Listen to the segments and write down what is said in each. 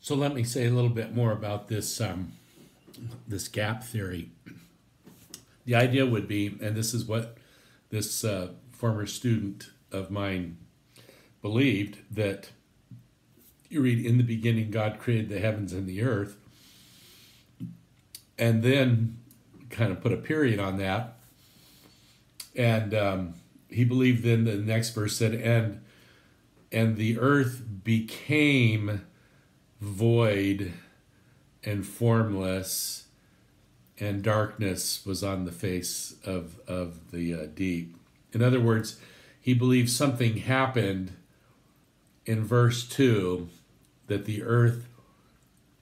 So let me say a little bit more about this gap theory. The idea would be, and this is what this former student of mine believed, that you read, in the beginning God created the heavens and the earth, and then kind of put a period on that. And he believed then the next verse said, and the earth became void and formless, and darkness was on the face of the deep. In other words, he believed something happened in verse 2, that the earth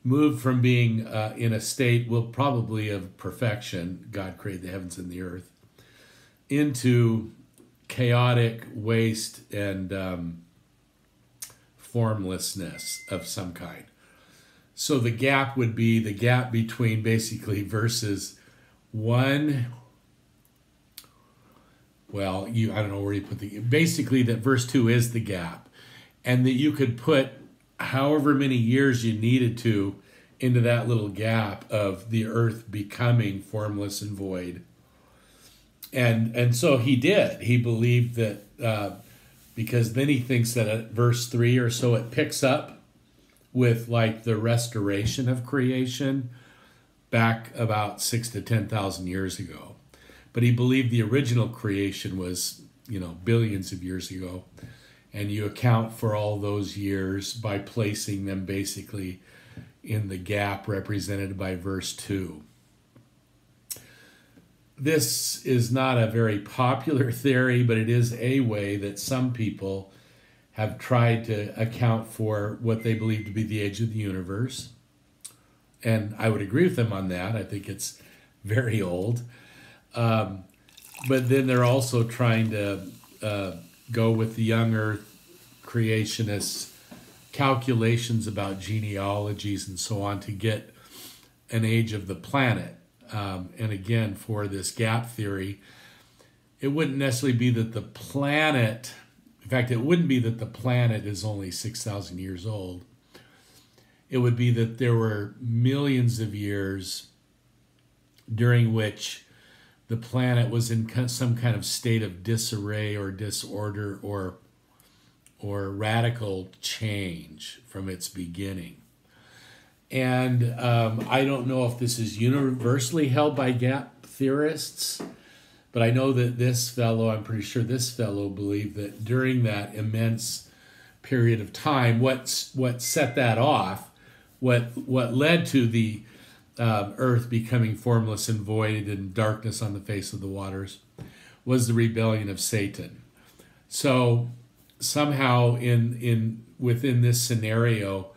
moved from being in a state, well, probably of perfection, God created the heavens and the earth, into chaotic waste and formlessness of some kind. So the gap would be the gap between basically verses 1, well, I don't know where you put basically that verse 2 is the gap, and that you could put however many years you needed to into that little gap of the earth becoming formless and void. And so he did. He believed that because then he thinks that at verse 3 or so it picks up with like the restoration of creation back about 6,000 to 10,000 years ago. But he believed the original creation was, billions of years ago. And you account for all those years by placing them basically in the gap represented by verse 2. This is not a very popular theory, but it is a way that some people have tried to account for what they believe to be the age of the universe. And I would agree with them on that. I think it's very old. But then they're also trying to go with the young earth creationists' calculations about genealogies and so on to get an age of the planet. And again, for this gap theory, it wouldn't necessarily be that the planet, in fact, it wouldn't be that the planet is only 6,000 years old. It would be that there were millions of years during which the planet was in some kind of state of disarray or disorder or radical change from its beginning. And I don't know if this is universally held by gap theorists, but I know that I'm pretty sure this fellow believed that during that immense period of time, what set that off, what led to the earth becoming formless and void and darkness on the face of the waters, was the rebellion of Satan. So somehow within this scenario,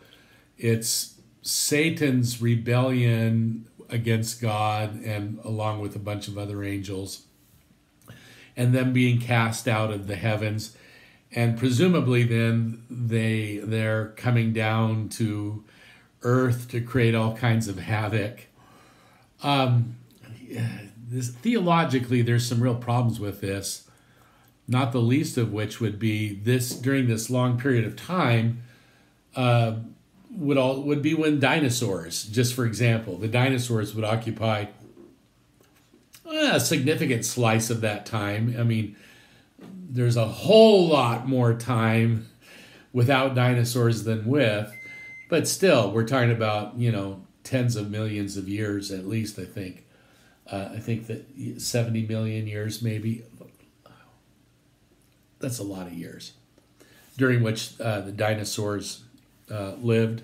it's Satan's rebellion against God and along with a bunch of other angels, and them being cast out of the heavens, and presumably then they're coming down to earth to create all kinds of havoc. Theologically, there's some real problems with this, not the least of which would be this during this long period of time would be when dinosaurs, just for example, the dinosaurs would occupy a significant slice of that time. I mean, there's a whole lot more time without dinosaurs than with, but still, we're talking about, tens of millions of years at least, I think. I think that 70 million years maybe. That's a lot of years during which the dinosaurs lived.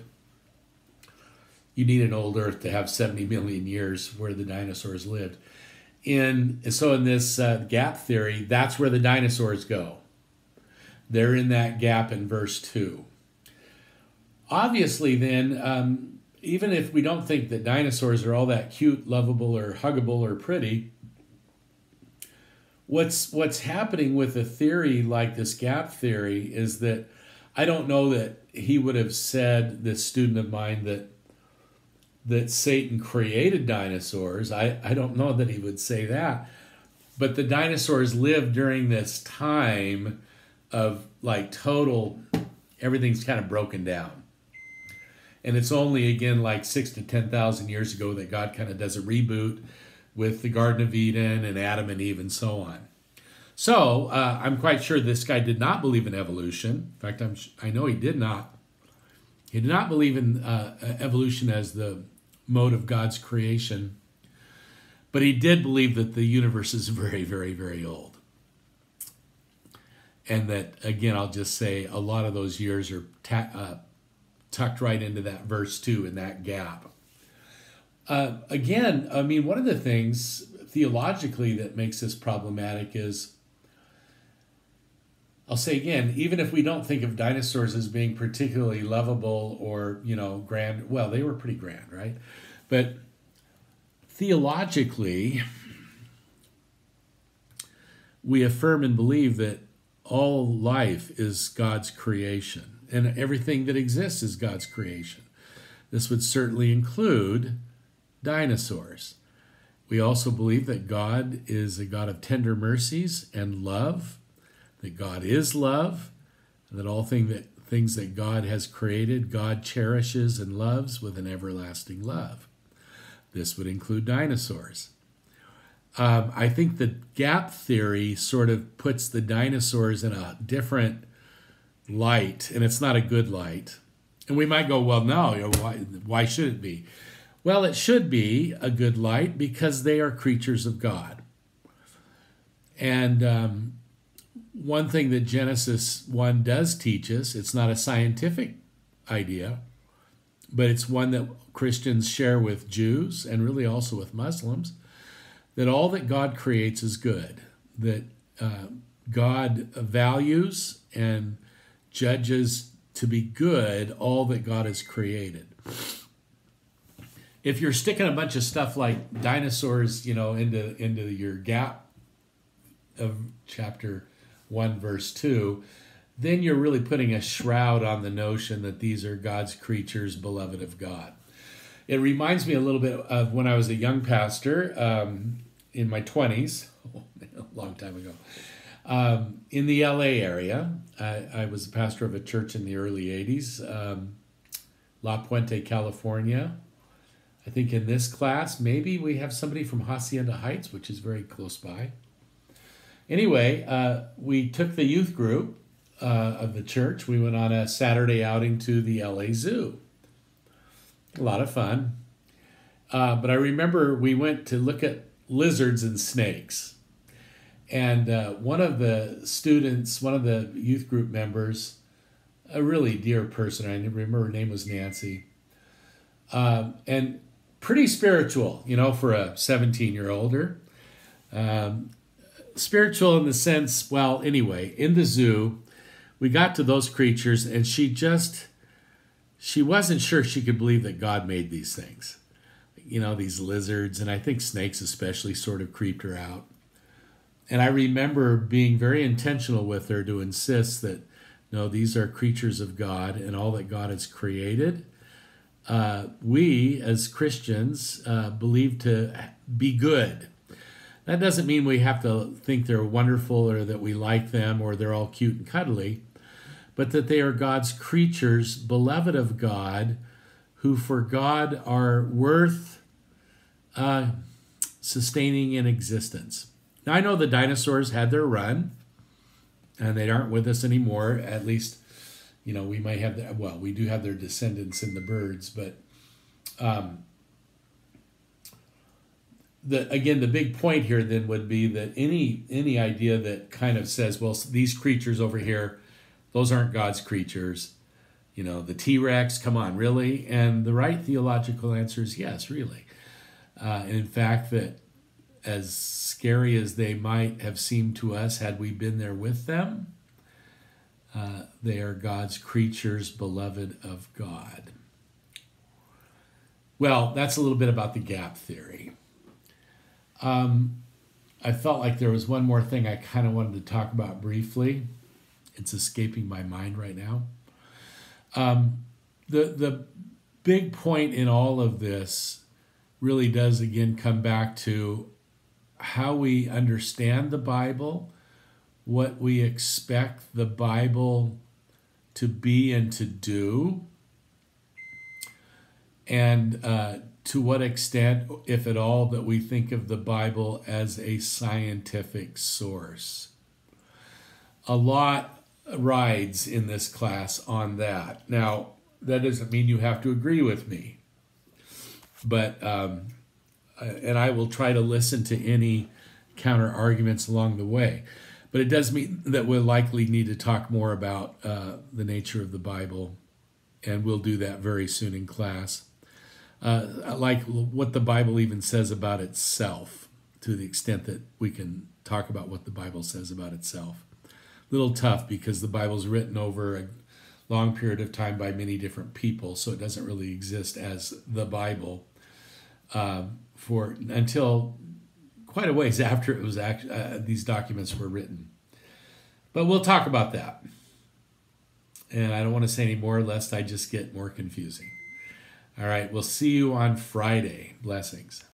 You need an old Earth to have 70 million years where the dinosaurs lived. So in this gap theory, that's where the dinosaurs go. They're in that gap in verse 2. Obviously then, even if we don't think that dinosaurs are all that cute, lovable, or huggable, or pretty, what's happening with a theory like this gap theory is that I don't know that he would have said, this student of mine, that Satan created dinosaurs. I don't know that he would say that. But the dinosaurs lived during this time of like total, everything's kind of broken down. And it's only, again, like 6,000 to 10,000 years ago that God kind of does a reboot with the Garden of Eden and Adam and Eve and so on. So I'm quite sure this guy did not believe in evolution. In fact, I know he did not. He did not believe in evolution as the mode of God's creation. But he did believe that the universe is very, very, very old. And that, again, I'll just say a lot of those years are tucked right into that verse 2 in that gap. Again, I mean, one of the things theologically that makes this problematic is, I'll say again, even if we don't think of dinosaurs as being particularly lovable or, grand, well, they were pretty grand, right? But theologically, we affirm and believe that all life is God's creation, and everything that exists is God's creation. This would certainly include dinosaurs. We also believe that God is a God of tender mercies and love, that God is love, and that all things that God has created, God cherishes and loves with an everlasting love. This would include dinosaurs. I think the gap theory sort of puts the dinosaurs in a different light, and it's not a good light. And we might go, well, no, why should it be? Well, it should be a good light because they are creatures of God. And one thing that Genesis 1 does teach us, it's not a scientific idea, but it's one that Christians share with Jews and really also with Muslims, that all that God creates is good, that God values and judges to be good all that God has created. If you're sticking a bunch of stuff like dinosaurs, into your gap of chapter 1, verse 2, then you're really putting a shroud on the notion that these are God's creatures, beloved of God. It reminds me a little bit of when I was a young pastor in my 20s, a long time ago, in the LA area. I was a pastor of a church in the early 80s, La Puente, California. I think in this class, maybe we have somebody from Hacienda Heights, which is very close by. Anyway, we took the youth group of the church. We went on a Saturday outing to the LA Zoo. A lot of fun. But I remember we went to look at lizards and snakes. And one of the students, one of the youth group members, a really dear person, I remember her name was Nancy, and pretty spiritual, for a 17-year-older. Spiritual in the sense, well, anyway, in the zoo, we got to those creatures, and she wasn't sure she could believe that God made these things. These lizards, and I think snakes especially sort of creeped her out. And I remember being very intentional with her to insist that, no, these are creatures of God and all that God has created. We, as Christians, believe to be good. That doesn't mean we have to think they're wonderful or that we like them or they're all cute and cuddly, but that they are God's creatures, beloved of God, who for God are worth sustaining in existence. Now, I know the dinosaurs had their run, and they aren't with us anymore. At least, we might have we do have their descendants in the birds, but the big point here then would be that any idea that kind of says, well, these creatures over here, those aren't God's creatures. The T-Rex, come on, really? And the right theological answer is yes, really. And in fact, that as scary as they might have seemed to us had we been there with them, they are God's creatures, beloved of God. Well, that's a little bit about the gap theory. I felt like there was one more thing I kind of wanted to talk about briefly. It's escaping my mind right now. The big point in all of this really does again come back to how we understand the Bible, what we expect the Bible to be and to do. and to what extent, if at all, that we think of the Bible as a scientific source. A lot rides in this class on that. Now, that doesn't mean you have to agree with me, but and I will try to listen to any counter arguments along the way. But it does mean that we'll likely need to talk more about the nature of the Bible, and we'll do that very soon in class. Like what the Bible even says about itself, to the extent that we can talk about what the Bible says about itself. A little tough because the Bible's written over a long period of time by many different people, so it doesn't really exist as the Bible for until quite a ways after it was these documents were written. But we'll talk about that. And I don't want to say any more lest I just get more confusing. All right, we'll see you on Friday. Blessings.